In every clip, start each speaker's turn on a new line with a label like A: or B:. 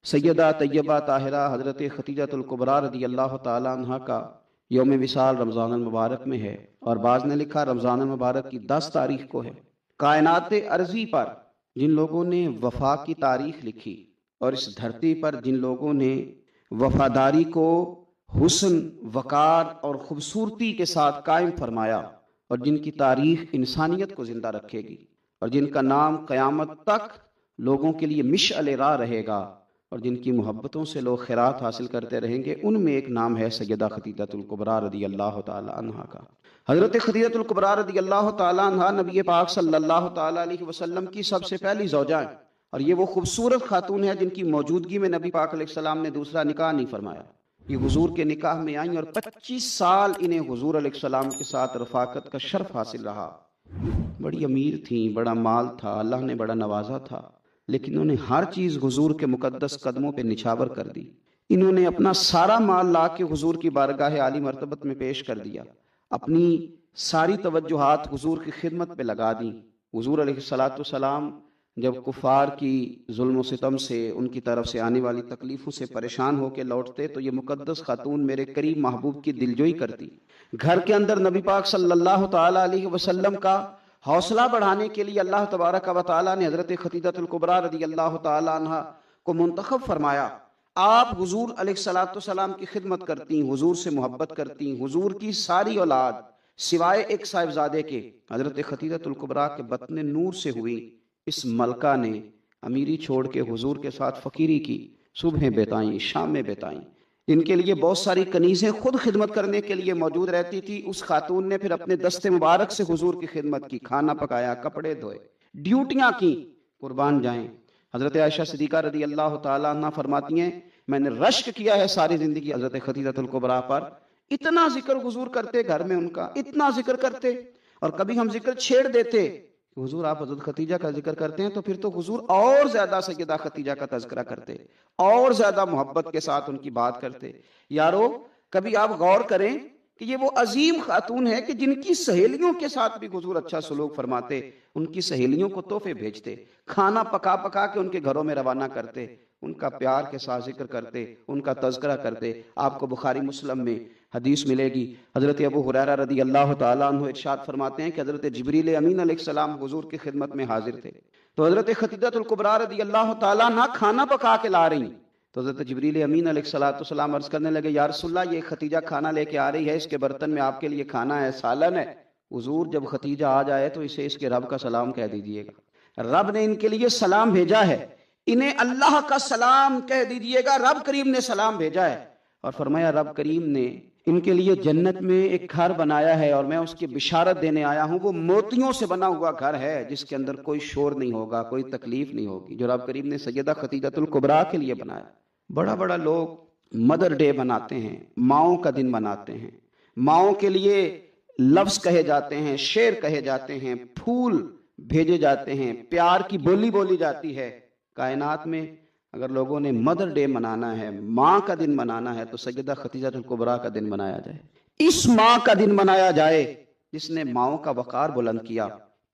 A: سیدہ طیبہ طاہرہ حضرت ختیجہ الکبریٰ رضی اللہ تعالی عنہ کا یوم وصال رمضان المبارک میں ہے، اور بعض نے لکھا رمضان المبارک کی 10 تاریخ کو ہے۔ کائنات ارضی پر جن لوگوں نے وفا کی تاریخ لکھی، اور اس دھرتی پر جن لوگوں نے وفاداری کو حسن، وقار اور خوبصورتی کے ساتھ قائم فرمایا، اور جن کی تاریخ انسانیت کو زندہ رکھے گی، اور جن کا نام قیامت تک لوگوں کے لیے مشعل راہ رہے گا، اور جن کی محبتوں سے لوگ خیرات حاصل کرتے رہیں گے، ان میں ایک نام ہے سیدہ ختیجہ الکبریٰ رضی اللہ تعالی عنہا کا۔ حضرت ختیجہ الکبریٰ رضی اللہ تعالی عنہا نبی پاک صلی اللہ تعالی علیہ وسلم کی سب سے پہلی زوجہ ہیں، اور یہ وہ خوبصورت خاتون ہے جن کی موجودگی میں نبی پاک علیہ السلام نے دوسرا نکاح نہیں فرمایا۔ یہ حضور کے نکاح میں آئیں، اور 25 سال انہیں حضور علیہ السلام کے ساتھ رفاقت کا شرف حاصل رہا۔ بڑی امیر تھیں، بڑا مال تھا، اللہ نے بڑا نوازا تھا، لیکن انہوں نے ہر چیز حضور کے مقدس قدموں پہ نچھاور کر دی۔ انہوں نے اپنا سارا مال لا کے حضور کی بارگاہ عالی مرتبت میں پیش کر دیا، اپنی ساری توجہات حضور کی خدمت پہ لگا دیں۔ حضور علیہ السلام جب کفار کی ظلم و ستم سے، ان کی طرف سے آنے والی تکلیفوں سے پریشان ہو کے لوٹتے تو یہ مقدس خاتون میرے قریب محبوب کی دلجوئی کرتی۔ گھر کے اندر نبی پاک صلی اللہ تعالی علیہ وسلم کا حوصلہ بڑھانے کے لیے اللہ تبارک و تعالی نے حضرت ختیجہ الکبریٰ رضی اللہ تعالی عنہ کو منتخب فرمایا۔ آپ حضور علیہ السلام کی خدمت کرتی، حضور سے محبت کرتی۔ حضور کی ساری اولاد سوائے ایک صاحبزادے کے حضرت ختیجہ الکبریٰ کے بطن نور سے ہوئی۔ اس ملکہ نے امیری چھوڑ کے حضور کے ساتھ فقیری کی، صبح بتائیں، شام میں بتائیں، ان کے لیے بہت ساری کنیزیں خود خدمت کرنے کے لیے موجود رہتی تھی۔ اس خاتون نے پھر اپنے دست مبارک سے حضور کی خدمت کی، کھانا پکایا، کپڑے دھوئے، ڈیوٹیاں کی۔ قربان جائیں، حضرت عائشہ صدیقہ رضی اللہ تعالیٰ عنہ فرماتی ہیں کہ میں نے رشک کیا ہے ساری زندگی حضرت ختیجہ الکبریٰ پر۔ اتنا ذکر حضور کرتے گھر میں ان کا، اتنا ذکر کرتے، اور کبھی ہم ذکر چھیڑ دیتے کہ حضور آپ حضرت ختیجہ کا ذکر کرتے ہیں، تو پھر تو حضور اور زیادہ سیدہ ختیجہ کا تذکرہ کرتے، اور زیادہ محبت کے ساتھ ان کی بات کرتے۔ یارو کبھی آپ غور کریں کہ یہ وہ عظیم خاتون ہے کہ جن کی سہیلیوں کے ساتھ بھی حضور اچھا سلوک فرماتے، ان کی سہیلیوں کو تحفے بھیجتے، کھانا پکا پکا کے ان کے گھروں میں روانہ کرتے، ان کا پیار کے ساتھ ذکر کرتے، ان کا تذکرہ کرتے۔ آپ کو بخاری مسلم میں حدیث ملے گی، حضرت ابو ہریرہ رضی اللہ تعالیٰ عنہ ارشاد فرماتے ہیں کہ حضرت جبریل امین علیہ السلام حضور کی خدمت میں حاضر تھے، تو حضرت ختیجہ الکبریٰ رضی اللہ تعالیٰ عنہ کھانا پکا کے لا رہی، تو حضرت جبریل امین علیہ السلام عرض کرنے لگے، یا رسول اللہ یہ ختیجہ کھانا لے کے آ رہی ہے، اس کے برتن میں آپ کے لیے کھانا ہے، سالن ہے۔ حضور جب ختیجہ آ جائے تو اسے اس کے رب کا سلام کہہ دیجئے گا، رب نے ان کے لیے سلام بھیجا ہے، انہیں اللہ کا سلام کہہ دیجئے گا، رب کریم نے سلام بھیجا ہے۔ اور فرمایا رب کریم نے ان کے لیے جنت میں ایک گھر بنایا ہے، اور میں اس کی بشارت دینے آیا ہوں۔ وہ موتیوں سے بنا ہوا گھر ہے جس کے اندر کوئی شور نہیں ہوگا، کوئی تکلیف نہیں ہوگی، جو رب کریم نے سیدہ ختیجہ الکبریٰ کے لیے بنایا۔ بڑا بڑا لوگ مدر ڈے بناتے ہیں، ماؤں کا دن مناتے ہیں، ماؤں کے لیے لفظ کہے جاتے ہیں، شعر کہے جاتے ہیں، پھول بھیجے جاتے ہیں، پیار کی بولی بولی جاتی ہے۔ کائنات میں اگر لوگوں نے مدر ڈے منانا ہے، ماں کا دن منانا ہے، تو سیدہ ختیجہ الکبریٰ کا دن منایا جائے۔ اس ماں کا دن منایا جائے جس نے ماؤں کا وقار بلند کیا،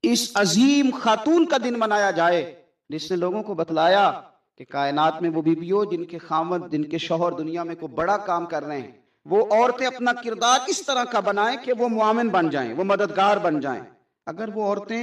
A: اس عظیم خاتون کا دن منایا جائے جس نے لوگوں کو بتلایا کہ کائنات میں وہ بیویوں جن کے خامد، جن کے شوہر دنیا میں کوئی بڑا کام کر رہے ہیں، وہ عورتیں اپنا کردار اس طرح کا بنائیں کہ وہ معاون بن جائیں، وہ مددگار بن جائیں۔ اگر وہ عورتیں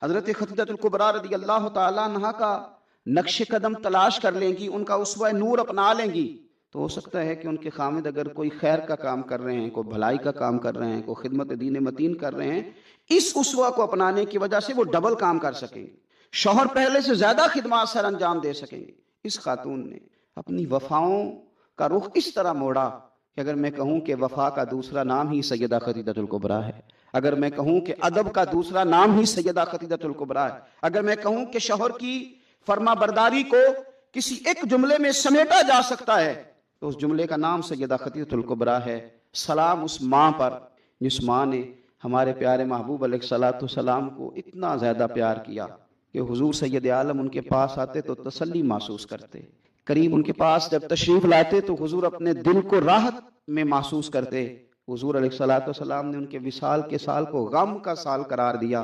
A: حضرت ختیجہ الکبریٰ رضی اللہ تعالیٰ عنہا کا نقش قدم تلاش کر لیں گی، ان کا اسوہ نور اپنا لیں گی، تو ہو سکتا ہے کہ ان کے خامد اگر کوئی خیر کا کام کر رہے ہیں، کوئی بھلائی کا کام کر رہے ہیں، کوئی خدمت دین متین کر رہے ہیں، اس اسوہ کو اپنانے کی وجہ سے وہ ڈبل کام کر سکیں گے، شوہر پہلے سے زیادہ خدمات سر انجام دے سکیں گے۔ اس خاتون نے اپنی وفاؤں کا رخ اس طرح موڑا کہ اگر میں کہوں کہ وفا کا دوسرا نام ہی سیدہ ختیجہ الکبریٰ ہے، اگر میں کہوں کہ ادب کا دوسرا نام ہی سیدہ ختیجہ الکبریٰ ہے، اگر میں کہوں کہ شوہر کی فرما برداری کو کسی ایک جملے میں سمیٹا جا سکتا ہے، تو اس جملے کا نام سیدہ ختیجہ الکبریٰ ہے۔ سلام اس ماں پر جس ماں نے ہمارے پیارے محبوب علیہ السلام کو اتنا زیادہ پیار کیا کہ حضور سید عالم ان کے پاس آتے تو تسلی محسوس کرتے، قریب ان کے پاس جب تشریف لاتے تو حضور اپنے دل کو راحت میں محسوس کرتے۔ حضور علیہ السلام نے ان کے وصال کے سال کو غم کا سال قرار دیا،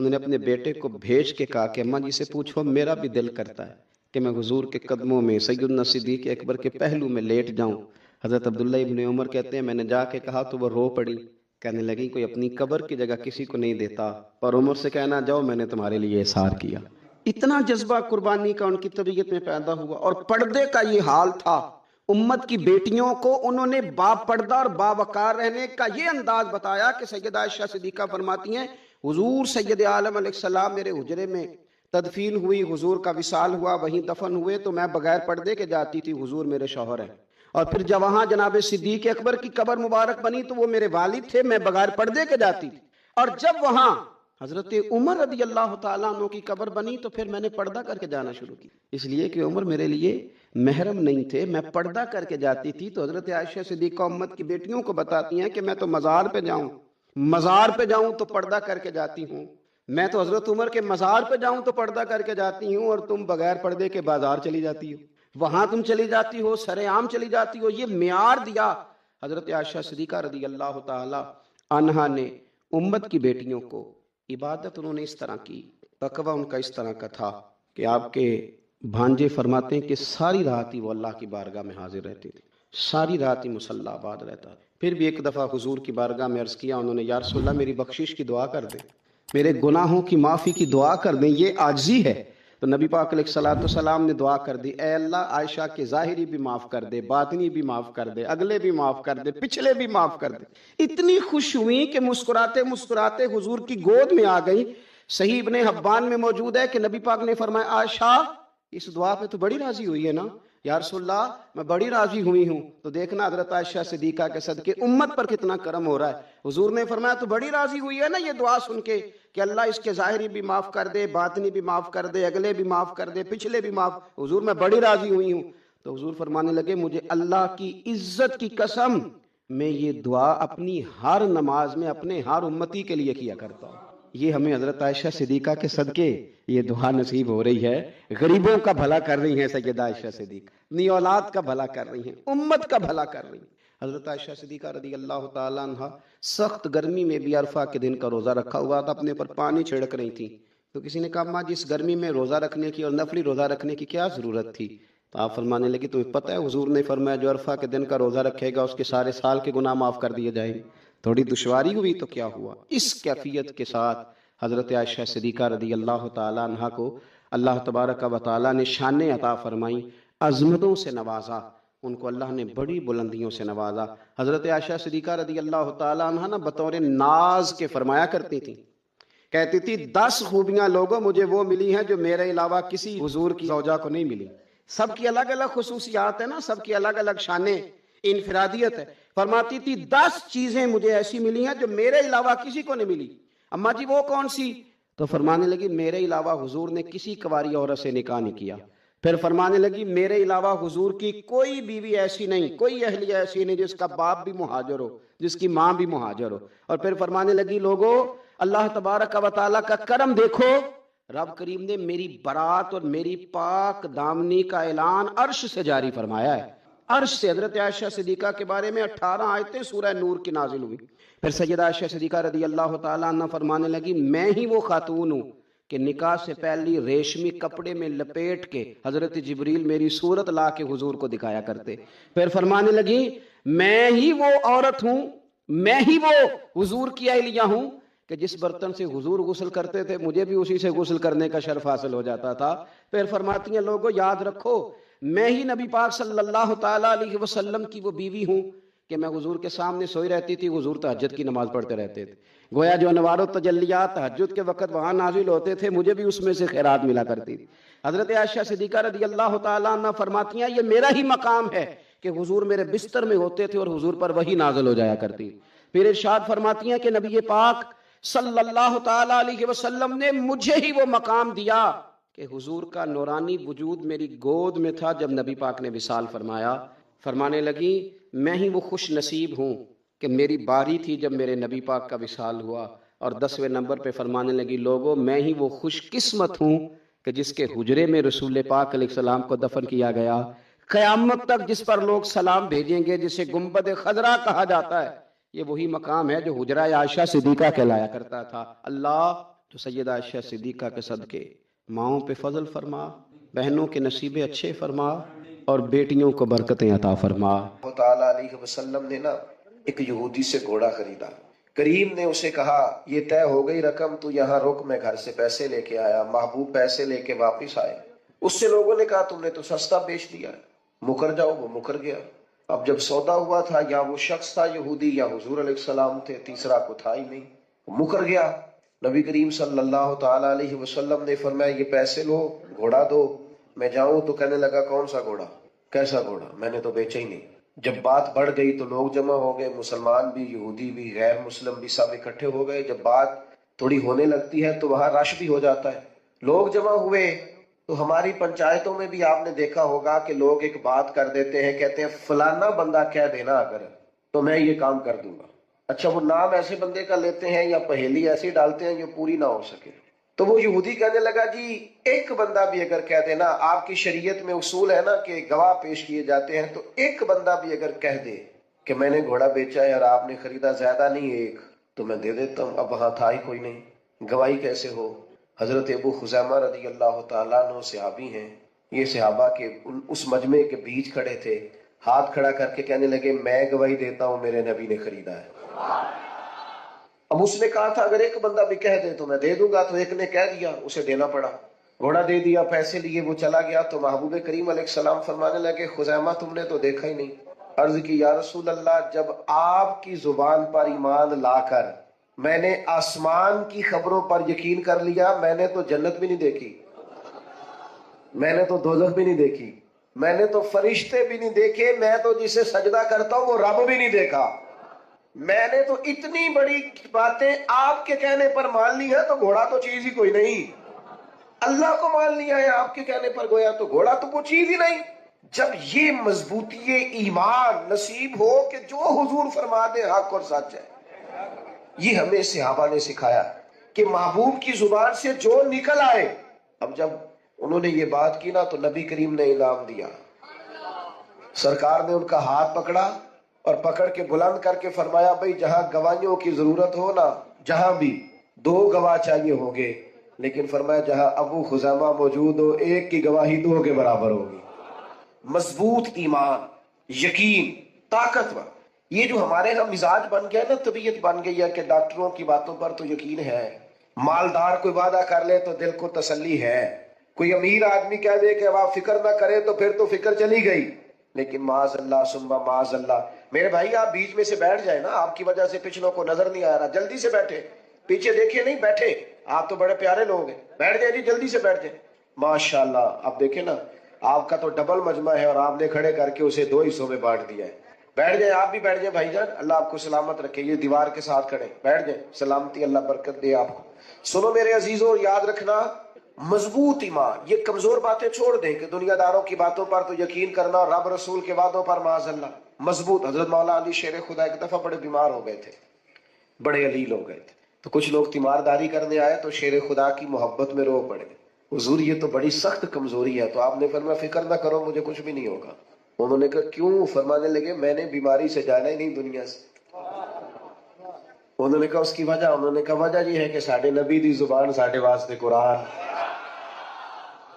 A: انہوں نے اپنے بیٹے کو بھیج کے کہا کہ اماں جی سے پوچھو میرا بھی دل کرتا ہے کہ میں حضور کے قدموں میں سیدنا صدیق اکبر کے پہلو میں لیٹ جاؤں۔ حضرت عبداللہ ابن عمر کہتے ہیں میں نے جا کے کہا تو وہ رو پڑی، کہنے لگی کوئی اپنی قبر کی جگہ کسی کو نہیں دیتا، اور عمر سے کہنا جاؤ میں نے تمہارے لیے احسار کیا۔ اتنا جذبہ قربانی کا ان کی طبیعت میں پیدا ہوا، اور پردے کا یہ حال تھا۔ امت کی بیٹیوں کو انہوں نے با پردہ اور باوقار رہنے کا یہ انداز بتایا کہ سیدہ عائشہ صدیقہ فرماتی ہیں حضور سید عالم علیہ السلام میرے حجرے میں تدفین ہوئی، حضور کا وصال ہوا، وہیں دفن ہوئے تو میں بغیر پردے کے جاتی تھی، حضور میرے شوہر ہیں۔ اور پھر جب وہاں جناب صدیق اکبر کی قبر مبارک بنی تو وہ میرے والد تھے، میں بغیر پردے کے جاتی تھی۔ اور جب وہاں حضرت عمر رضی اللہ تعالیٰ عنہ کی قبر بنی تو پھر میں نے پردہ کر کے جانا شروع کی، اس لیے کہ عمر میرے لیے محرم نہیں تھے، میں پردہ کر کے جاتی تھی۔ تو حضرت عائشہ صدیقہ امت کی بیٹیوں کو بتاتی ہیں کہ میں تو مزار پہ جاؤں تو پردہ کر کے جاتی ہوں، میں تو حضرت عمر کے مزار پہ جاؤں تو پردہ کر کے جاتی ہوں، اور تم بغیر پردے کے بازار چلی جاتی ہو، وہاں تم چلی جاتی ہو، سر عام چلی جاتی ہو۔ یہ معیار دیا حضرت عائشہ صدیقہ رضی اللہ تعالی عنہا نے امت کی بیٹیوں کو۔ عبادت انہوں نے اس طرح کی، تقوی ان کا اس طرح کا تھا کہ آپ کے بھانجے فرماتے ہیں کہ ساری رات ہی وہ اللہ کی بارگاہ میں حاضر رہتے تھے، ساری رات ہی مصلی آباد رہتا۔ پھر بھی ایک دفعہ حضور کی بارگاہ میں عرض کیا انہوں نے، یا رسول اللہ میری بخشش کی دعا کر دیں، میرے گناہوں کی معافی کی دعا کر دیں، یہ عاجزی ہے۔ تو نبی پاک علیہ السلام نے دعا کر دی، اے اللہ عائشہ کے ظاہری بھی معاف کر دے، باطنی بھی معاف کر دے، اگلے بھی معاف کر دے، پچھلے بھی معاف کر دے۔ اتنی خوش ہوئی کہ مسکراتے مسکراتے حضور کی گود میں آ گئی۔ صحیح ابن حبان میں موجود ہے کہ نبی پاک نے فرمایا عائشہ اس دعا پہ تو بڑی راضی ہوئی ہے نا؟ یا رسول اللہ میں بڑی راضی ہوئی ہوں۔ تو دیکھنا حضرت عائشہ صدیقہ کے صدقے امت پر کتنا کرم ہو رہا ہے۔ حضور نے فرمایا تو بڑی راضی ہوئی ہے نا یہ دعا سن کے کہ اللہ اس کے ظاہری بھی معاف کر دے، باطنی بھی معاف کر دے، اگلے بھی معاف کر دے، پچھلے بھی معاف۔ حضور میں بڑی راضی ہوئی ہوں۔ تو حضور فرمانے لگے مجھے اللہ کی عزت کی قسم میں یہ دعا اپنی ہر نماز میں اپنے ہر امتی کے لیے کیا کرتا ہوں۔ یہ ہمیں حضرت عائشہ صدیقہ کے صدقے یہ دعا نصیب ہو رہی ہے۔ غریبوں کا بھلا کر رہی ہیں سیدہ عائشہ صدیقہ، اپنی اولاد کا بھلا کر رہی ہیں، امت کا بھلا کر رہی ہیں۔ حضرت عائشہ صدیقہ رضی اللہ تعالیٰ عنہ سخت گرمی میں بھی عرفہ کے دن کا روزہ رکھا ہوا تھا، اپنے پر پانی چھڑک رہی تھی۔ تو کسی نے کہا ماں جس گرمی میں روزہ رکھنے کی اور نفلی روزہ رکھنے کی کیا ضرورت تھی؟ تو آپ فرمانے لگی تمہیں پتہ ہے حضور نے فرمایا جو عرفہ کے دن کا روزہ رکھے گا اس کے سارے سال کے گناہ معاف کر دیے جائیں گے۔ تھوڑی دشواری ہوئی تو کیا ہوا؟ اس کیفیت کے ساتھ حضرت عائشہ صدیقہ رضی اللہ تعالیٰ عنہ کو اللہ تبارک و تعالیٰ نے شانیں عطا فرمائیں، عظمتوں سے نوازا، ان کو اللہ نے بڑی بلندیوں سے نوازا۔ حضرت عائشہ صدیقہ رضی اللہ تعالیٰ عنہ نا بطور ناز کے فرمایا کرتی تھی، کہتی تھی 10 خوبیاں لوگوں مجھے وہ ملی ہیں جو میرے علاوہ کسی حضور کی زوجہ کو نہیں ملی۔ سب کی الگ الگ خصوصیات ہیں نا، سب کی الگ الگ شانیں، انفرادیت ہے۔ فرماتی تھی 10 چیزیں مجھے ایسی ملی ہیں جو میرے علاوہ کسی کو نہیں ملی۔ اماں جی وہ کون سی؟ تو فرمانے لگی میرے علاوہ حضور نے کسی کنواری عورت سے نکاح نہیں کیا۔ پھر فرمانے لگی میرے علاوہ حضور کی کوئی بیوی ایسی نہیں، کوئی اہلیہ ایسی نہیں جس کا باپ بھی مہاجر ہو، جس کی ماں بھی مہاجر ہو۔ اور پھر فرمانے لگی لوگو اللہ تبارک و تعالیٰ کا کرم دیکھو، رب کریم نے میری برات اور میری پاک دامنی کا اعلان عرش سے جاری فرمایا ہے۔ عرش سے حضرت عائشہ صدیقہ کے بارے میں 18 آیتیں سورہ نور کی نازل ہوئی۔ پھر سیدہ عائشہ صدیقہ رضی اللہ تعالیٰ عنہ فرمانے لگی میں ہی وہ خاتون ہوں کہ نکاح سے پہلی ریشمی کپڑے میں لپیٹ کے حضرت جبریل میری صورت لا کے حضور کو دکھایا کرتے۔ پھر فرمانے لگی میں ہی وہ عورت ہوں، میں ہی وہ حضور کی اہلیہ ہوں کہ جس برتن سے حضور غسل کرتے تھے مجھے بھی اسی سے غسل کرنے کا شرف حاصل ہو جاتا تھا۔ پھر فرماتی ہیں لوگوں یاد رکھو میں ہی نبی پاک صلی اللہ تعالیٰ علیہ وسلم کی وہ بیوی ہوں کہ میں حضور کے سامنے سوئی رہتی تھی، حضور تہجد کی نماز پڑھتے رہتے تھے، گویا جو انوار و تجلیات تہجد کے وقت وہاں نازل ہوتے تھے مجھے بھی اس میں سے خیرات ملا کرتی تھی۔ حضرت عائشہ صدیقہ رضی اللہ تعالیٰ عنہ فرماتی ہیں یہ میرا ہی مقام ہے کہ حضور میرے بستر میں ہوتے تھے اور حضور پر وحی نازل ہو جایا کرتی۔ پھر ارشاد فرماتی ہیں کہ نبی پاک صلی اللہ تعالیٰ علیہ وسلم نے مجھے ہی وہ مقام دیا کہ حضور کا نورانی وجود میری گود میں تھا جب نبی پاک نے وصال فرمایا۔ فرمانے لگی میں ہی وہ خوش نصیب ہوں کہ میری باری تھی جب میرے نبی پاک کا وصال ہوا۔ اور 10ویں نمبر پہ فرمانے لگی لوگوں میں ہی وہ خوش قسمت ہوں کہ جس کے حجرے میں رسول پاک علیہ السلام کو دفن کیا گیا، قیامت تک جس پر لوگ سلام بھیجیں گے، جسے گنبد خضرا کہا جاتا ہے، یہ وہی مقام ہے جو حجرہ عائشہ صدیقہ کہلایا کرتا تھا۔ اللہ تو سیدہ عائشہ صدیقہ کے صدقے ماؤں پہ فضل فرما، بہنوں کے نصیبے اچھے فرما، اور بیٹیوں کو برکتیں عطا فرما۔
B: اللہ تعالیٰ علیہ وسلم نے نا ایک یہودی سے گھوڑا خریدا۔ کریم نے اسے کہا یہ طے ہو گئی رقم، تو یہاں رک، میں گھر سے پیسے لے کے آیا۔ محبوب پیسے لے کے واپس آئے۔ اس سے لوگوں نے کہا تم نے تو سستا بیچ دیا، مکر جاؤ۔ وہ مکر گیا۔ اب جب سودا ہوا تھا، یا وہ شخص تھا یہودی یا حضور علیہ السلام تھے، تیسرا کو تھا ہی نہیں، وہ مکر گیا۔ نبی کریم صلی اللہ تعالیٰ علیہ وسلم نے فرمایا یہ پیسے لو، گھوڑا دو، میں جاؤں۔ تو کہنے لگا کون سا گھوڑا، کیسا گھوڑا، میں نے تو بیچا ہی نہیں۔ جب بات بڑھ گئی تو لوگ جمع ہو گئے، مسلمان بھی، یہودی بھی، غیر مسلم بھی، سب اکٹھے ہو گئے۔ جب بات تھوڑی ہونے لگتی ہے تو وہاں رش بھی ہو جاتا ہے، لوگ جمع ہوئے۔ تو ہماری پنچایتوں میں بھی آپ نے دیکھا ہوگا کہ لوگ ایک بات کر دیتے ہیں، کہتے ہیں فلانا بندہ کہہ دینا اگر تو میں یہ کام کر دوں گا۔ اچھا، وہ نام ایسے بندے کا لیتے ہیں یا پہیلی ایسی ڈالتے ہیں جو پوری نہ ہو سکے۔ تو وہ یہودی کہنے لگا جی ایک بندہ بھی اگر کہہ دینا، آپ کی شریعت میں اصول ہے نا کہ گواہ پیش کیے جاتے ہیں، تو ایک بندہ بھی اگر کہہ دے کہ میں نے گھوڑا بیچا ہے اور آپ نے خریدا، زیادہ نہیں ایک، تو میں دے دیتا ہوں۔ اب وہاں تھا ہی کوئی نہیں، گواہی کیسے ہو؟ حضرت ابو خزیمہ رضی اللہ تعالیٰ عنہ صحابی ہیں، یہ صحابہ کے اس مجمع کے بیچ کھڑے تھے، ہاتھ کھڑا کر کے کہنے لگے میں گواہی دیتا ہوں میرے نبی نے خریدا ہے۔ اب اس نے کہا تھا اگر ایک بندہ بھی کہہ دے تو میں دے دوں گا، تو ایک نے کہہ دیا، اسے دینا پڑا، گھوڑا دے دیا، پیسے لیے، وہ چلا گیا۔ تو محبوب کریم علیہ السلام فرمانے لگے خزیمہ تم نے تو دیکھا ہی نہیں۔ عرض کی یا رسول اللہ، جب آپ کی زبان پر ایمان لا کر میں نے آسمان کی خبروں پر یقین کر لیا، میں نے تو جنت بھی نہیں دیکھی، میں نے تو دوزخ بھی نہیں دیکھی، میں نے تو فرشتے بھی نہیں دیکھے، میں تو جسے سجدہ کرتا ہوں وہ رب بھی نہیں دیکھا، میں نے تو اتنی بڑی باتیں آپ کے کہنے پر مان لی ہے، تو گھوڑا تو چیز ہی کوئی نہیں۔ اللہ کو مان لیا ہے آپ کے کہنے پر، گویا تو گھوڑا تو کوئی چیز ہی نہیں۔ جب یہ مضبوطی ایمان نصیب ہو کہ جو حضور فرما دے حق اور سچ ہے، یہ ہمیں صحابہ نے سکھایا کہ محبوب کی زبان سے جو نکل آئے۔ اب جب انہوں نے یہ بات کی نا تو نبی کریم نے انعام دیا، سرکار نے ان کا ہاتھ پکڑا اور پکڑ کے بلند کر کے فرمایا بھئی جہاں گواہیوں کی ضرورت ہو نا، جہاں بھی 2 گواہ چاہیے ہوں گے، لیکن فرمایا جہاں ابو خزیمہ موجود ہو، ایک کی گواہی 2 کے برابر ہوگی۔ مضبوط ایمان، یقین، طاقتور، یہ جو ہمارے ہاں مزاج بن گیا نا، طبیعت بن گئی ہے کہ ڈاکٹروں کی باتوں پر تو یقین ہے، مالدار کوئی وعدہ کر لے تو دل کو تسلی ہے، کوئی امیر آدمی کہہ دے کہ آپ فکر نہ کرے تو پھر تو فکر چلی گئی۔ لیکن معاذ اللہ ثم معاذ اللہ، میرے بھائی آپ بیچ میں سے بیٹھ جائیں نا، آپ کی وجہ سے پچھلوں کو نظر نہیں آ رہا، جلدی سے بیٹھے، پیچھے دیکھیں نہیں، بیٹھے، آپ تو بڑے پیارے لوگ ہیں، بیٹھ جائیں جی، جلدی سے بیٹھ جائیں۔ ماشاءاللہ، آپ دیکھیں نا، آپ کا تو ڈبل مجمع ہے اور آپ نے کھڑے کر کے اسے 2 حصوں میں بانٹ دیا ہے۔ بیٹھ جائیں، آپ بھی بیٹھ جائیں بھائی جان، اللہ آپ کو سلامت رکھے، یہ دیوار کے ساتھ کھڑے، بیٹھ جائیں، سلامتی، اللہ برکت دے آپ کو۔ سنو میرے عزیزوں، یاد رکھنا، مضبوط ایمان، یہ کمزور باتیں چھوڑ دیں کہ دنیا داروں کی باتوں پر تو یقین کرنا اور رب رسول کے وعدوں پر معاذ اللہ۔ مضبوط، حضرت مولا علی شیر خدا ایک دفعہ بڑے بیمار ہو گئے تھے، بڑے علیل ہو گئے تھے، تو کچھ لوگ تیمارداری کرنے آئے تو شیر خدا کی محبت میں رو پڑے، حضور یہ تو بڑی سخت کمزوری ہے، تو آپ نے فرمایا فکر نہ کرو، مجھے کچھ بھی نہیں ہوگا۔ انہوں نے کہا کیوں؟ فرمانے لگے میں نے بیماری سے جانا ہی نہیں دنیا سے۔ انہوں نے کہا اس کی وجہ؟ انہوں نے کہا وجہ یہ ہے کہ ساڈے نبی دی زبان ساڈے واسطے قرآن۔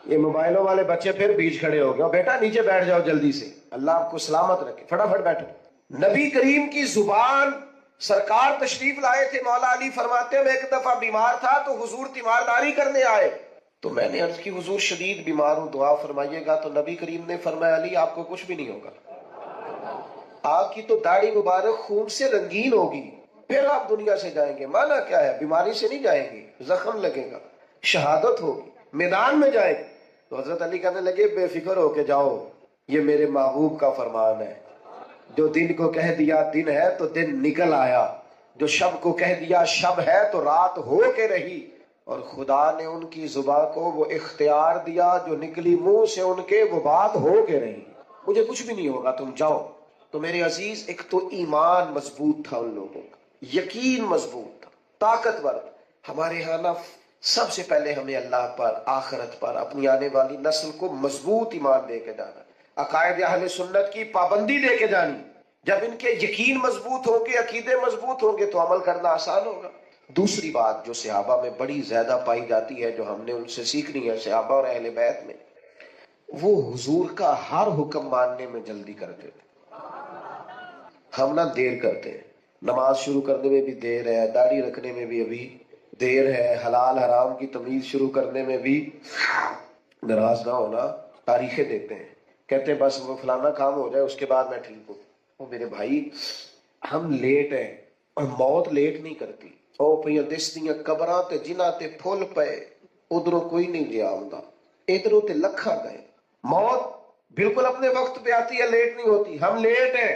B: یہ موبائلوں والے بچے پھر بیچ کھڑے ہو گئے، بیٹا نیچے بیٹھ جاؤ جلدی سے، اللہ آپ کو سلامت رکھے، فٹافٹ بیٹھو۔ نبی کریم کی زبان، سرکار تشریف لائے تھے، مولا علی فرماتے ہیں میں ایک دفعہ بیمار تھا تو حضور تیمارداری کرنے آئے، تو میں نے عرض کی حضور شدید بیمار ہوں، دعا فرمائیے گا، تو نبی کریم نے فرمایا علی آپ کو کچھ بھی نہیں ہوگا، آپ کی تو داڑھی مبارک خون سے رنگین ہوگی، پھر آپ دنیا سے جائیں گے۔ مانا کیا ہے؟ بیماری سے نہیں جائیں گے، زخم لگے گا، شہادت ہوگی، میدان میں جائیں گے۔ تو حضرت علی کہنے لگے بے فکر ہو کے جاؤ، یہ میرے محبوب کا فرمان ہے، جو دن کو کہہ دیا دن ہے تو دن نکل آیا، جو شب کو کہہ دیا شب ہے تو رات ہو کے رہی، اور خدا نے ان کی زبان کو وہ اختیار دیا جو نکلی منہ سے ان کے وہ بات ہو کے رہی، مجھے کچھ بھی نہیں ہوگا، تم جاؤ۔ تو میرے عزیز، ایک تو ایمان مضبوط تھا ان لوگوں کا، یقین مضبوط تھا، طاقتور۔ ہمارے ہاں نا سب سے پہلے ہمیں اللہ پر، آخرت پر، اپنی آنے والی نسل کو مضبوط ایمان دے کے جانا، عقائد اہل سنت کی پابندی دے کے جانی۔ جب ان کے یقین مضبوط ہوں گے، عقیدے مضبوط ہوں گے تو عمل کرنا آسان ہوگا۔ دوسری بات جو صحابہ میں بڑی زیادہ پائی جاتی ہے، جو ہم نے ان سے سیکھنی ہے، صحابہ اور اہل بیت میں، وہ حضور کا ہر حکم ماننے میں جلدی کرتے تھے۔ ہم نہ دیر کرتے ہیں، نماز شروع کرنے میں بھی دیر ہے، داڑھی رکھنے میں بھی ابھی دیر ہے، حلال حرام کی تمیز شروع کرنے میں بھی ناراض نہ ہونا، تاریخیں دیتے ہیں، کہتے ہیں بس وہ فلانا کام ہو جائے اس کے بعد میں ٹھیک ہوں۔ وہ میرے بھائی، ہم لیٹ ہیں اور موت لیٹ نہیں کرتی۔ او پہ دس دیاں قبراں تے جنہاں تے پھول پئے، ادھروں کوئی نہیں گیا ہوندا، ادھروں تے لکھا گئے۔ موت بالکل اپنے وقت پہ آتی ہے، لیٹ نہیں ہوتی۔ ہم لیٹ ہیں،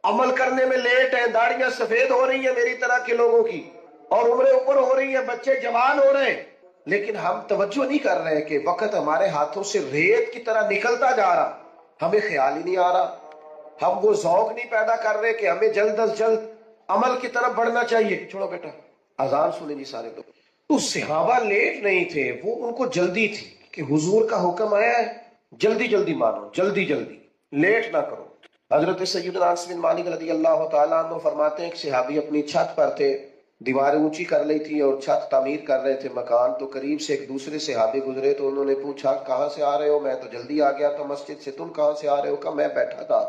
B: عمل کرنے میں لیٹ ہیں، داڑیاں سفید ہو رہی ہیں میری طرح کے لوگوں کی، اور عمریں اوپر ہو رہی ہیں، بچے جوان ہو رہے ہیں، لیکن ہم توجہ نہیں کر رہے کہ وقت ہمارے ہاتھوں سے ریت کی طرح نکلتا جا رہا، ہمیں خیال ہی نہیں آ رہا، ہم وہ ذوق نہیں پیدا کر رہے کہ ہمیں جلد از جلد عمل کی طرف بڑھنا چاہیے۔ چھوڑو بیٹا، اذان سنیں جی سارے لوگ۔ تو صحابہ لیٹ نہیں تھے، وہ ان کو جلدی تھی کہ حضور کا حکم آیا ہے، جلدی جلدی مانو، جلدی جلدی، لیٹ نہ کرو۔ حضرت سیدنا انس بن مالک رضی اللہ تعالیٰ عنہ فرماتے ہیں کہ صحابی اپنی چھت پر تھے، دیواریں اونچی کر لی تھی اور چھت تعمیر کر رہے تھے مکان، تو قریب سے ایک دوسرے صحابی گزرے تو انہوں نے پوچھا کہاں سے آ رہے ہو؟ میں تو جلدی آ گیا تھا مسجد سے، تم کہاں سے آ رہے ہو؟ کہا میں بیٹھا تھا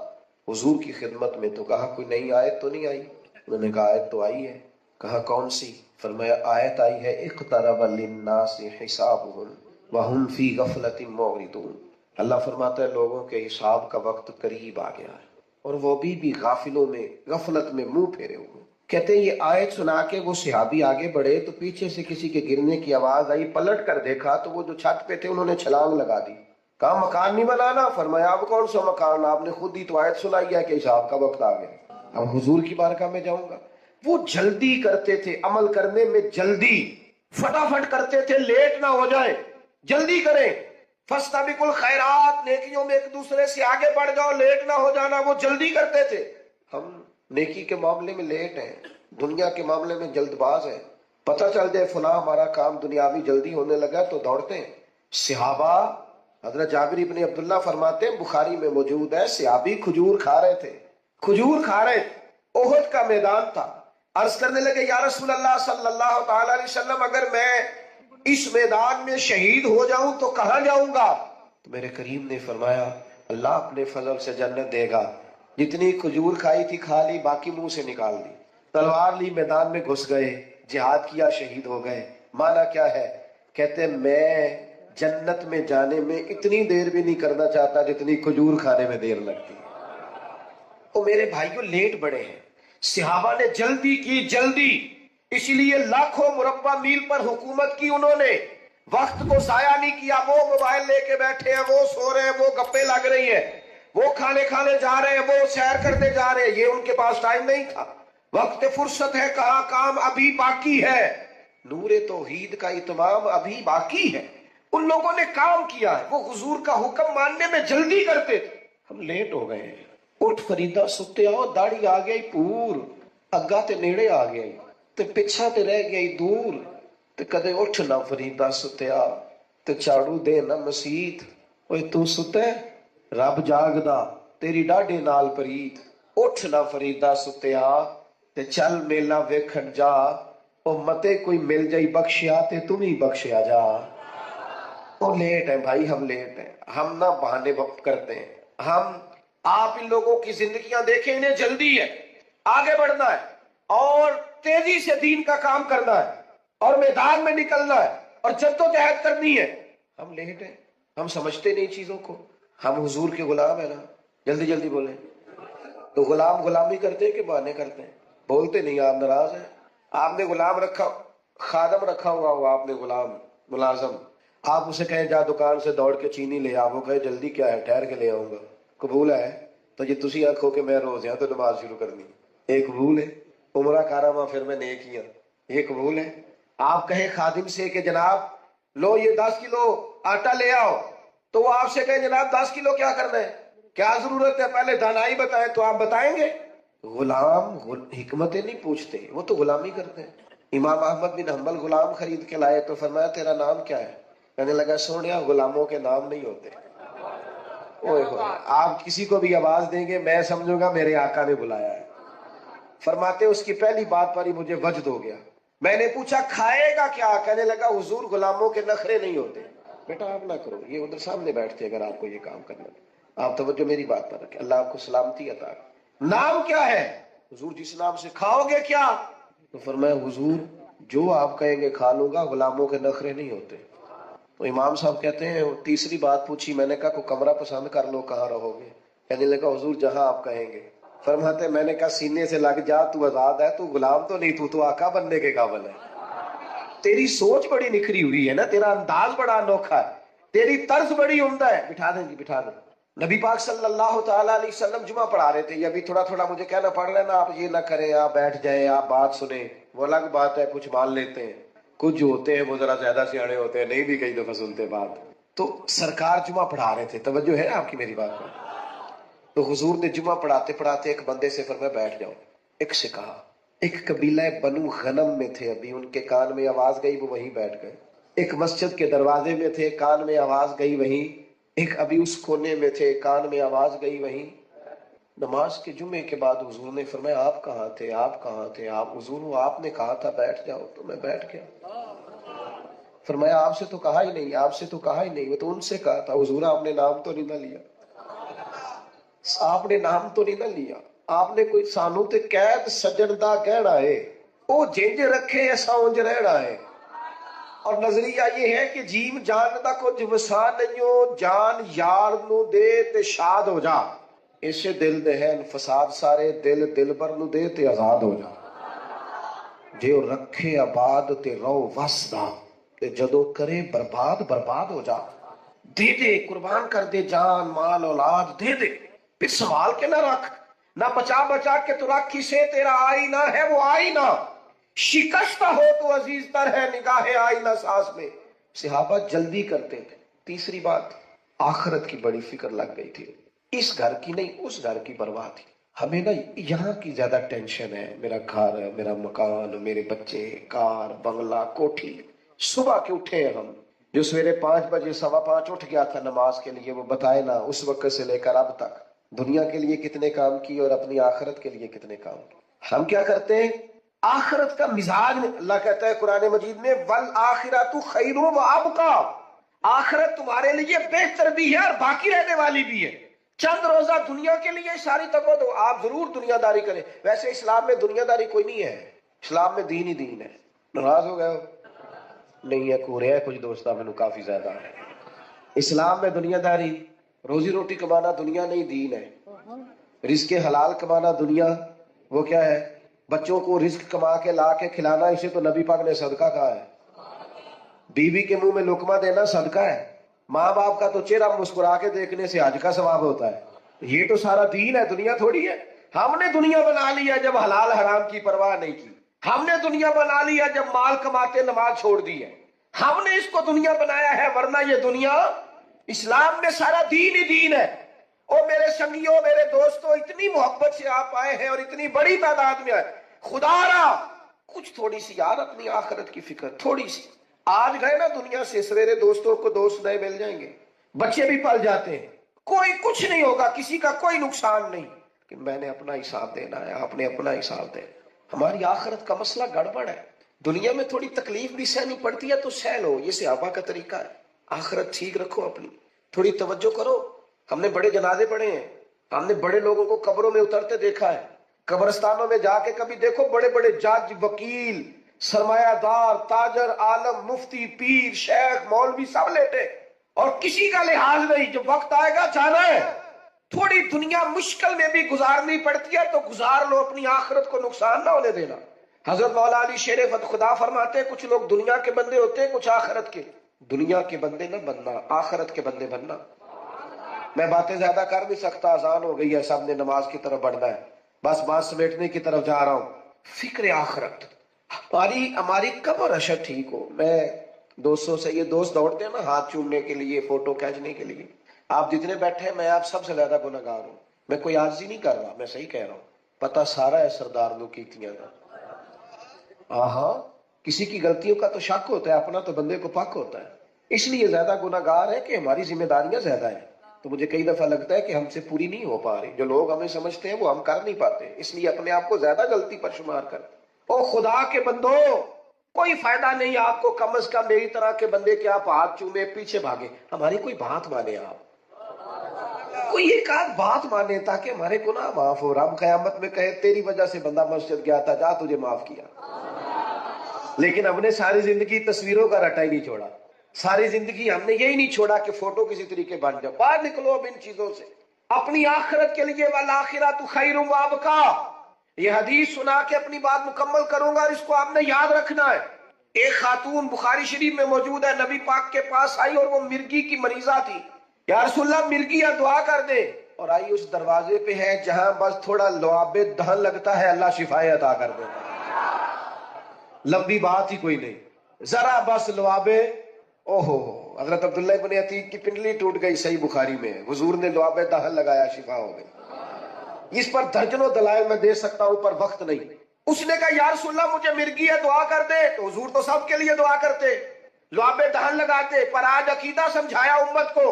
B: حضور کی خدمت میں۔ تو کہا کوئی نئی آیت تو نہیں آئی؟ انہوں نے کہا آیت تو آئی ہے۔ کہا کون سی؟ فرمایا آیت آئی ہے اقترب للناس حسابهم وهم فی غفلۃ معرضون۔ اللہ فرماتا ہے لوگوں کے حساب کا وقت قریب آ گیا ہے اور وہ بھی غافلوں میں، غفلت میں منہ پھیرے ہوئے۔ کہتے ہیں یہ آیت سنا کے وہ صحابی آگے بڑھے تو پیچھے سے کسی کے گرنے کی آواز آئی، پلٹ کر دیکھا تو وہ جو چھت پہ تھے انہوں نے چھلانگ لگا دی۔ کہا مکان نہیں بنانا؟ فرمایا اب کون سا مکان، آپ نے خود ہی تو آیت سنائی ہے کہ حساب کا وقت آ گیا، اب حضور کی بارگاہ میں جاؤں گا۔ وہ جلدی کرتے تھے، عمل کرنے میں جلدی، فٹافٹ کرتے تھے، لیٹ نہ ہو جائے، جلدی کریں۔ فاستبقوا الخیرات، نیکیوں میں ایک دوسرے سے آگے بڑھ جاؤ، لیٹ نہ ہو جانا، وہ جلدی کرتے تھے۔ ہم نیکی کے معاملے میں لیٹ ہیں، دنیا کے معاملے میں جلد باز ہیں۔ پتہ چل جائے فلاں ہمارا کام دنیاوی جلدی ہونے لگا تو دوڑتے ہیں۔ صحابہ، حضرت جابر بن عبداللہ فرماتے ہیں، بخاری میں موجود ہے، صحابی کھجور کھا رہے تھے، کھجور کھا رہے تھے، احد کا میدان تھا۔ عرض کرنے لگے یا رسول اللہ صلی اللہ تعالی علیہ وسلم، اگر میں اس میدان میں شہید ہو جاؤں تو کہاں جاؤں گا؟ تو میرے کریم نے فرمایا اللہ اپنے فضل سے جنت دے گا۔ جتنی کھجور کھائی تھی کھا لی، باقی منہ سے نکال دی، تلوار لی، میدان میں گھس گئے، جہاد کیا، شہید ہو گئے۔ مانا کیا ہے؟ کہتے ہیں میں جنت میں جانے میں اتنی دیر بھی نہیں کرنا چاہتا جتنی کھجور کھانے میں دیر لگتی ہے۔ تو میرے بھائیوں لیٹ بڑے ہیں، صحابہ نے جلدی کی، جلدی، اس لیے لاکھوں مربع میل پر حکومت کی انہوں نے، وقت کو ضائع نہیں کیا۔ وہ موبائل لے کے بیٹھے ہیں، وہ سو رہے ہیں، وہ گپے لگ رہی ہیں، وہ کھانے جا رہے ہیں، وہ سیر کرنے جا رہے ہیں، یہ ان کے پاس ٹائم نہیں تھا۔ وقت فرصت ہے، کہاں کام ابھی باقی ہے، نور توحید کا اتمام ابھی باقی ہے۔ ان لوگوں نے کام کیا ہے، وہ حضور کا حکم ماننے میں جلدی کرتے تھے۔ ہم لیٹ ہو گئے ہیں۔ اٹھ فریدا ستے آؤ، داڑھی آ گئی پور، اگا تے نیڑے آ گئی تے پچھا تے رہ گئی دور، تے کدے اٹھ نہ فریدا ستیا تے چاڑو دے نہ مسیت۔ اوے تو ستے رب جاگدا تیری ڈاڈے نال پریت، اٹھ نہ فریدا ستیا تے چل میلا ویکھن جا، او متے کوئی مل جائی بخشیا تے تم ہی بخشیا جا۔ او لیٹ ہیں بھائی، ہم لیٹ ہیں، ہم نہ بہانے وقت کرتے ہیں۔ ہم آپ ان لوگوں کی زندگیاں دیکھیں، انہیں جلدی ہے، آگے بڑھنا ہے اور تیزی سے دین کا کام کرنا ہے اور میدان میں نکلنا ہے اور جدوجہد کرنی ہے۔ ہم لیٹ ہیں، ہم سمجھتے نہیں چیزوں کو۔ ہم حضور کے غلام ہیں نا، جلدی جلدی بولیں۔ تو غلام غلامی کرتے ہیں کہ بہانے کرتے ہیں؟ بولتے نہیں، آپ ناراض ہیں۔ آپ نے غلام رکھا، خادم رکھا ہوا ہو، آپ نے غلام ملازم، آپ اسے کہیں جا دکان سے دوڑ کے چینی لے آ، وہ کہے جلدی کیا ہے، ٹھہر کے لے آؤں گا، قبول ہے؟ تو یہ تسی آنکھو کہ میں روز یہاں تو نماز شروع کرنی، ایک قبول ہے؟ عمرہ کارا ماں پھر میں نیکیاں، یہ قبول ہے؟ آپ کہیں خادم سے کہ جناب لو یہ 10 کلو آٹا لے آؤ، تو وہ آپ سے کہیں جناب 10 کلو کیا کرنا ہے، کیا ضرورت ہے، پہلے دانائی بتائیں، تو آپ بتائیں گے؟ غلام حکمتیں نہیں پوچھتے، وہ تو غلامی کرتے ہیں۔ امام احمد بن حنبل غلام خرید کے لائے تو فرمایا تیرا نام کیا ہے؟ کہنے لگا سونیا غلاموں کے نام نہیں ہوتے۔ اوئے ہوئے، آپ کسی کو بھی آواز دیں گے میں سمجھوں گا میرے آقا نے بلایا ہے۔ فرماتے اس کی پہلی بات پر ہی مجھے وجد ہو گیا، میں نے پوچھا کھائے گا کیا؟ کہنے لگا حضور غلاموں کے نخرے نہیں ہوتے۔ بیٹا آپ نہ کرو، یہ ادھر سامنے بیٹھتے اگر آپ کو یہ کام کرنا ہے۔ آپ توجہ میری بات پر رکھیں، اللہ آپ کو سلامتی عطا کرے۔ نام کیا ہے؟ حضور جس نام سے کھاؤ گے کیا؟ تو فرمایا حضور جو آپ کہیں گے کھا لوں گا، غلاموں کے نخرے نہیں ہوتے۔ تو امام صاحب کہتے ہیں تیسری بات پوچھی، میں نے کہا کوئی کمرہ پسند کر لو، کہاں رہو گے؟ کہنے لگا حضور جہاں آپ کہیں گے۔ فرماتے میں نے کہا سینے سے لگ جا، تو آزاد ہے، تو غلام تو نہیں، تو آقا بننے کے قابل ہے۔ تیری سوچ بڑی نکھری ہوئی ہے نا، تیرا انداز بڑا انوکھا ہے، تیری طرز بڑی عمدہ ہے۔ بٹھا دیں جی، بٹھا دیں۔ نبی پاک صلی اللہ تعالیٰ علیہ وسلم جمعہ پڑھا رہے تھے، یہ ابھی تھوڑا تھوڑا مجھے کہنا پڑ رہا ہے نا، آپ یہ نہ کریں، آپ بیٹھ جائیں، آپ بات سنیں، وہ الگ بات ہے، کچھ مان لیتے ہیں، کچھ جو ہوتے ہیں وہ ذرا زیادہ سیانے ہوتے ہیں، نہیں بھی کئی دفعہ سنتے بات۔ تو سرکار جمعہ پڑھا رہے تھے، توجہ ہے آپ کی میری بات پر؟ تو حضور نے جمعہ پڑھاتے پڑھاتے ایک بندے سے فرمایا بیٹھ جاؤ۔ ایک سے کہا، ایک قبیلہ بنو غنم میں تھے، ابھی ان کے کان میں آواز گئی، وہ وہیں بیٹھ گئے۔ ایک مسجد کے دروازے میں تھے، کان میں آواز گئی وہیں۔ ایک ابھی اس کونے میں تھے، کان میں آواز گئی وہیں۔ نماز کے جمعے کے بعد حضور نے فرمایا آپ کہاں تھے؟ آپ کہاں تھے؟ آپ حضور وہ آپ نے کہا تھا بیٹھ جاؤ، تو میں بیٹھ گیا۔ فرمایا آپ سے تو کہا ہی نہیں، آپ سے تو کہا ہی نہیں، وہ تو ان سے کہا تھا۔ حضور آپ نے نام تو نہیں نہ لیا، آپ نے نام تو نہیں نہ لیا، آپ نے کوئی سانو تے قید سجن دا کہنا ہے، وہ جنج رکھے ایسا اونج رہنا ہے۔ اور نظریہ یہ ہے کہ جیم جان دا کچھ وسا نہیں ہو، جان یار نو دے تے شاد ہو جا، اسے دل دہن فساد سارے، دل دل بر نو دے تے آزاد ہو جا۔ جے او رکھے آباد تے رو وسدا، تے جدو کرے برباد برباد ہو جا۔ دے دے قربان کر دے، جان مال اولاد دے دے، پھر سنبھال کے نہ رکھ، نہ بچا بچا کے تو رکھ، کسے تیرا آئینہ ہے وہ آئینہ، شکستہ ہو تو عزیز تر ہے نگاہ آئینہ ساز میں۔ صحابہ جلدی کرتے تھے۔ تیسری بات، آخرت کی بڑی فکر لگ گئی تھی، اس گھر کی نہیں اس گھر کی پرواہ تھی۔ ہمیں نا یہاں کی زیادہ ٹینشن ہے، میرا گھر، میرا مکان، میرے بچے، کار، بنگلہ، کوٹھی۔ صبح کے اٹھے ہیں ہم، جو سویرے 5 بجے 5:15 اٹھ گیا تھا نماز کے لیے، وہ بتائے نا اس وقت سے لے کر اب تک دنیا کے لیے کتنے کام کیے اور اپنی آخرت کے لیے کتنے کام کیے۔ ہم کیا کرتے ہیں؟ آخرت کا مزاج اللہ کہتا ہے قرآن مجید میں وَالْآخِرَةُ خَيْرٌ وَأَبْقَىٰ، آخرت تمہارے لیے بہتر بھی ہے اور باقی رہنے والی بھی ہے۔ چند روزہ دنیا کے لیے ساری تکو تو آپ ضرور دنیا داری کریں، ویسے اسلام میں دنیا داری کوئی نہیں ہے، اسلام میں دین ہی دین ہے۔ ناراض ہو گئے ہو؟ نہیں ہے، کورے ہے کچھ دوستہ میں کافی زیادہ ہے۔ اسلام میں دنیا داری، روزی روٹی کمانا دنیا نہیں دین ہے، رزق حلال کمانا دنیا، وہ کیا ہے؟ بچوں کو رزق کما کے لا کے کھلانا، اسے تو نبی پاک نے صدقہ کہا ہے۔ بیوی کے منہ میں لقمہ دینا صدقہ ہے۔ ماں باپ کا تو چہرہ مسکرا کے دیکھنے سے حج کا ثواب ہوتا ہے۔ یہ تو سارا دین ہے، دنیا تھوڑی ہے۔ ہم نے دنیا بنا لیا جب حلال حرام کی پرواہ نہیں کی، ہم نے دنیا بنا لیا جب مال کماتے نماز چھوڑ دی ہے، ہم نے اس کو دنیا بنایا ہے، ورنہ یہ دنیا، اسلام میں سارا دین ہی دین ہے۔ اور میرے سنگیوں، میرے دوستوں، اتنی محبت سے آپ آئے ہیں اور اتنی بڑی تعداد میں آئے، خدا را کچھ تھوڑی سی یار اپنی آخرت کی فکر، تھوڑی سی۔ آج گئے نا دنیا سے، سویرے دوستوں کو دوست نئے مل جائیں گے، بچے بھی پل جاتے ہیں، کوئی کچھ نہیں ہوگا، کسی کا کوئی نقصان نہیں، لیکن میں نے اپنا حساب دینا ہے، آپ نے اپنا حساب دینا۔ ہماری آخرت کا مسئلہ گڑبڑ ہے۔ دنیا میں تھوڑی تکلیف بھی سہنی پڑتی ہے تو سہ لو، یہ صحابہ کا طریقہ ہے۔ آخرت ٹھیک رکھو اپنی، تھوڑی توجہ کرو۔ ہم نے بڑے جنازے پڑھے ہیں، ہم نے بڑے لوگوں کو قبروں میں اترتے دیکھا ہے۔ قبرستانوں میں جا کے کبھی دیکھو، بڑے بڑے جج، وکیل، سرمایہ دار، تاجر، عالم، مفتی، پیر، شیخ، مولوی سب لیٹے اور کسی کا لحاظ نہیں، جب وقت آئے گا جانا ہے۔ تھوڑی دنیا مشکل میں بھی گزارنی پڑتی ہے تو گزار لو، اپنی آخرت کو نقصان نہ ہونے دینا۔ حضرت مولا علی شیر خدا فرماتے ہیں کچھ لوگ دنیا کے بندے ہوتے ہیں، کچھ آخرت کے۔ دنیا کے بندے نہ بننا، آخرت کے بندے بننا۔ میں باتیں زیادہ کر نہیں سکتا، اذان ہو گئی ہے، سب نے نماز کی طرف بڑھنا ہے، بس بات سمیٹنے کی طرف جا رہا ہوں۔ فکر آخرت، ہماری قبر اشر ٹھیک ہو۔ میں دوستوں سے، یہ دوست دوڑتے ہیں نا ہاتھ چومنے کے لیے، فوٹو کھینچنے کے لیے، آپ جتنے بیٹھے ہیں میں آپ سب سے زیادہ گناہگار ہوں۔ میں کوئی عاجزی نہیں کر رہا، میں صحیح کہہ رہا ہوں۔ پتہ سارا ہے سردار لوگ کیتیاں کا۔ ہاں، کسی کی غلطیوں کا تو شک ہوتا ہے، اپنا تو بندے کو پاک ہوتا ہے۔ اس لیے زیادہ گناہگار ہے کہ ہماری ذمہ داریاں زیادہ ہیں، تو مجھے کئی دفعہ لگتا ہے کہ ہم سے پوری نہیں ہو پا رہی، جو لوگ ہمیں سمجھتے ہیں وہ ہم کر نہیں پاتے، اس لیے اپنے آپ کو زیادہ غلطی پر شمار کرتے۔ او خدا کے بندو، کوئی فائدہ نہیں آپ کو، کم از کم میری طرح کے بندے کے آپ ہاتھ چومے پیچھے بھاگے، ہماری کوئی بات مانے، آپ کوئی ایک آدھ بات مانے تاکہ ہمارے گناہ معاف ہو، رب قیامت میں کہے تیری وجہ سے بندہ مسجد گیا تھا، جا تجھے معاف کیا۔ لیکن ہم نے ساری زندگی تصویروں کا رٹا ہی نہیں چھوڑا، ساری زندگی ہم نے یہی نہیں چھوڑا کہ فوٹو کسی طریقے بن جاؤ۔ باہر نکلو اب ان چیزوں سے، اپنی آخرت کے لیے، والآخرۃ خیر وابقیٰ، یہ حدیث سنا کے اپنی بات مکمل کروں گا اور اس کو آپ نے یاد رکھنا ہے۔ ایک خاتون بخاری شریف میں موجود ہے، نبی پاک کے پاس آئی اور وہ مرگی کی مریضہ تھی۔ یا رسول اللہ مرگی ہے، دعا کر دے، اور آئی اس دروازے پہ ہے جہاں بس تھوڑا لعاب دہن لگتا ہے، اللہ شفائے عطا کر دے، لمبی بات ہی کوئی نہیں، ذرا بس لعاب، اوہو، حضرت عبداللہ ابن عتیق کی پنڈلی ٹوٹ گئی، صحیح بخاری میں، حضور نے لعاب دہن لگایا، شفا ہو گئی۔ اس پر درجنوں دلائل میں دے سکتا ہوں پر وقت نہیں۔ اس نے کہا یا رسول اللہ مجھے مرگی ہے، دعا کر دے، تو حضور تو سب کے لیے دعا کرتے، لعاب دہن لگاتے، پر آج عقیدہ سمجھایا امت کو۔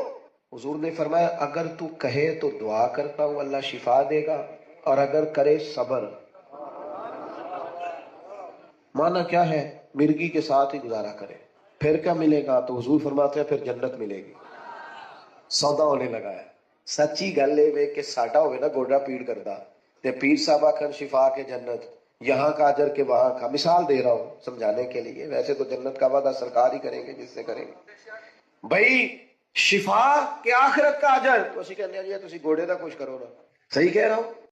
B: حضور نے فرمایا اگر تو کہے تو دعا کرتا ہوں اللہ شفا دے گا، اور اگر کرے صبر۔ معنی کیا ہے؟ مرگی کے ساتھ ہی گزارا کرے، پھر کیا ملے گا؟ تو حضور فرماتے ہیں پھر جنت ملے گی۔ سودا ہونے لگا ہے۔ سچی گل ہے کہ ساڈا ہوئے نا گوڈا پیڑ کردا تے پیر صاحب آکھن شفا کے جنت، یہاں کا اجر کے وہاں کا، مثال دے رہا ہوں سمجھانے کے لیے، ویسے تو جنت کا وعدہ سرکار ہی کریں گے جس سے کریں گے۔ بھائی شفا کے آخرت کا اجر، تو اسی کہنے ہیں جی تسی گوڑے دا کچھ کرو نا، صحیح کہہ رہا ہوں؟